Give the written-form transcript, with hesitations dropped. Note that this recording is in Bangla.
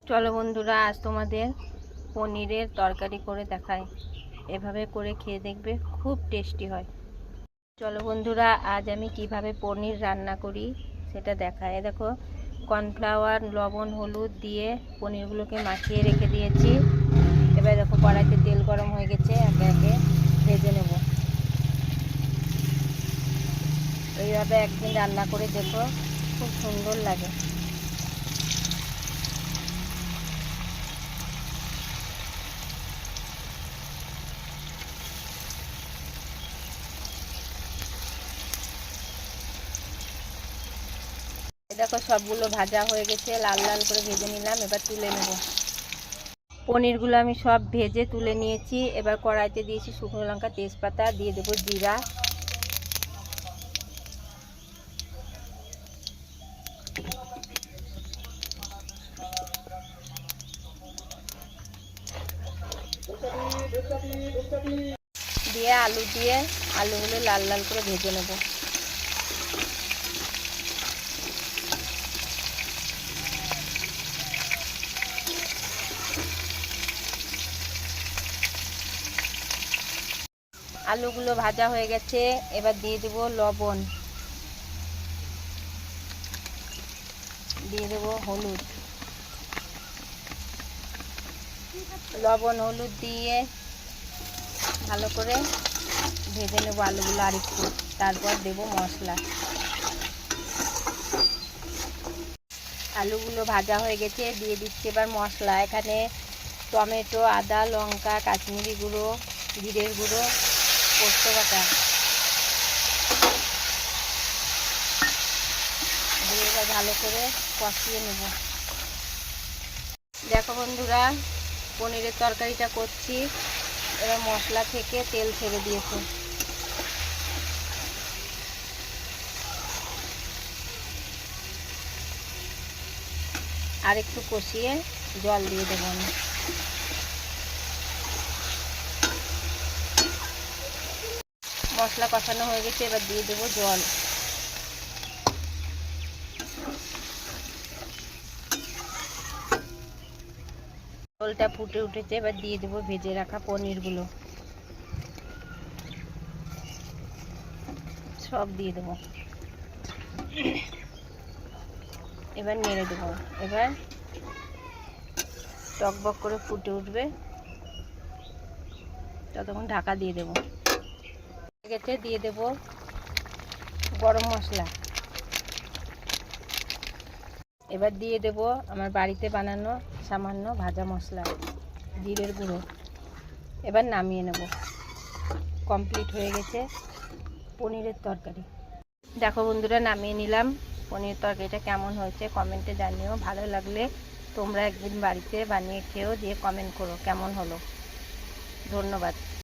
চলো বন্ধুরা, আজ তোমাদের পনিরের তরকারি করে দেখাই। এভাবে করে খেয়ে দেখবে, খুব টেস্টি হয়। চলো বন্ধুরা, আজ আমি কিভাবে পনির রান্না করি সেটা দেখাই। দেখো, কর্নফ্লাওয়ার, লবণ, হলুদ দিয়ে পনিরগুলোকে মাখিয়ে রেখে দিয়েছি। এবার দেখো, কড়াইতে তেল গরম হয়ে গেছে, একে একে ভেজে নেব। এইভাবে একদিন রান্না করে দেখো, খুব সুন্দর লাগে। দেখো, সবগুলো ভাজা হয়ে গেছে, লাল লাল করে ভেজে নিলাম। এবার তুলে নেব। পনিরগুলো আমি সব ভেজে তুলে নিয়েছি। এবার কড়াইতে দিয়েছি শুকনো লঙ্কা, তেজপাতা, দিয়ে দেবো জিরা। দিয়ে আলুগুলো লাল লাল করে ভেজে নেব। আলুগুলো ভাজা হয়ে গেছে, এবার দিয়ে দেবো লবণ, দিয়ে দেবো হলুদ। লবণ হলুদ দিয়ে ভালো করে ভেজে নেবো আলুগুলো আরেকটু। তারপর দেবো মশলা। আলুগুলো ভাজা হয়ে গেছে, দিয়ে দিচ্ছি এবার মশলা। এখানে টমেটো, আদা, লঙ্কা, কাশ্মীরি গুঁড়ো, জিরের গুঁড়ো, পোস্ত বাটা দিয়ে এবার ভালো করে কষিয়ে নেব। দেখো বন্ধুরা, পনিরের তরকারিটা করছি। এবার মশলা থেকে তেল ছেড়ে দিয়েছে। আর একটু কষিয়ে জল দিয়ে দেবো আমি। মশলা কষানো হয়ে গেছে, এবার দিয়ে দেবো জল। জলটা ফুটে উঠেছে, এবার দিয়ে দেবো ভেজে রাখা পনিরগুলো। সব দিয়ে দেবো। এবার নেড়ে দেবো। এবার টকবক করে ফুটে উঠবে, ততক্ষণ ঢাকা দিয়ে দেবো। গেছে, দিয়ে দেবো গরম মশলা। এবার দিয়ে দেব আমার বাড়িতে বানানো সামান্য ভাজা মশলা, জিরের গুঁড়ো। এবার নামিয়ে নেব। কমপ্লিট হয়ে গেছে পনিরের তরকারি। দেখো বন্ধুরা, নামিয়ে নিলাম। পনিরের তরকারিটা কেমন হয়েছে কমেন্টে জানিও। ভালো লাগলে তোমরা একদিন বাড়িতে বানিয়ে খেও, দিয়ে কমেন্ট করো কেমন হলো। ধন্যবাদ।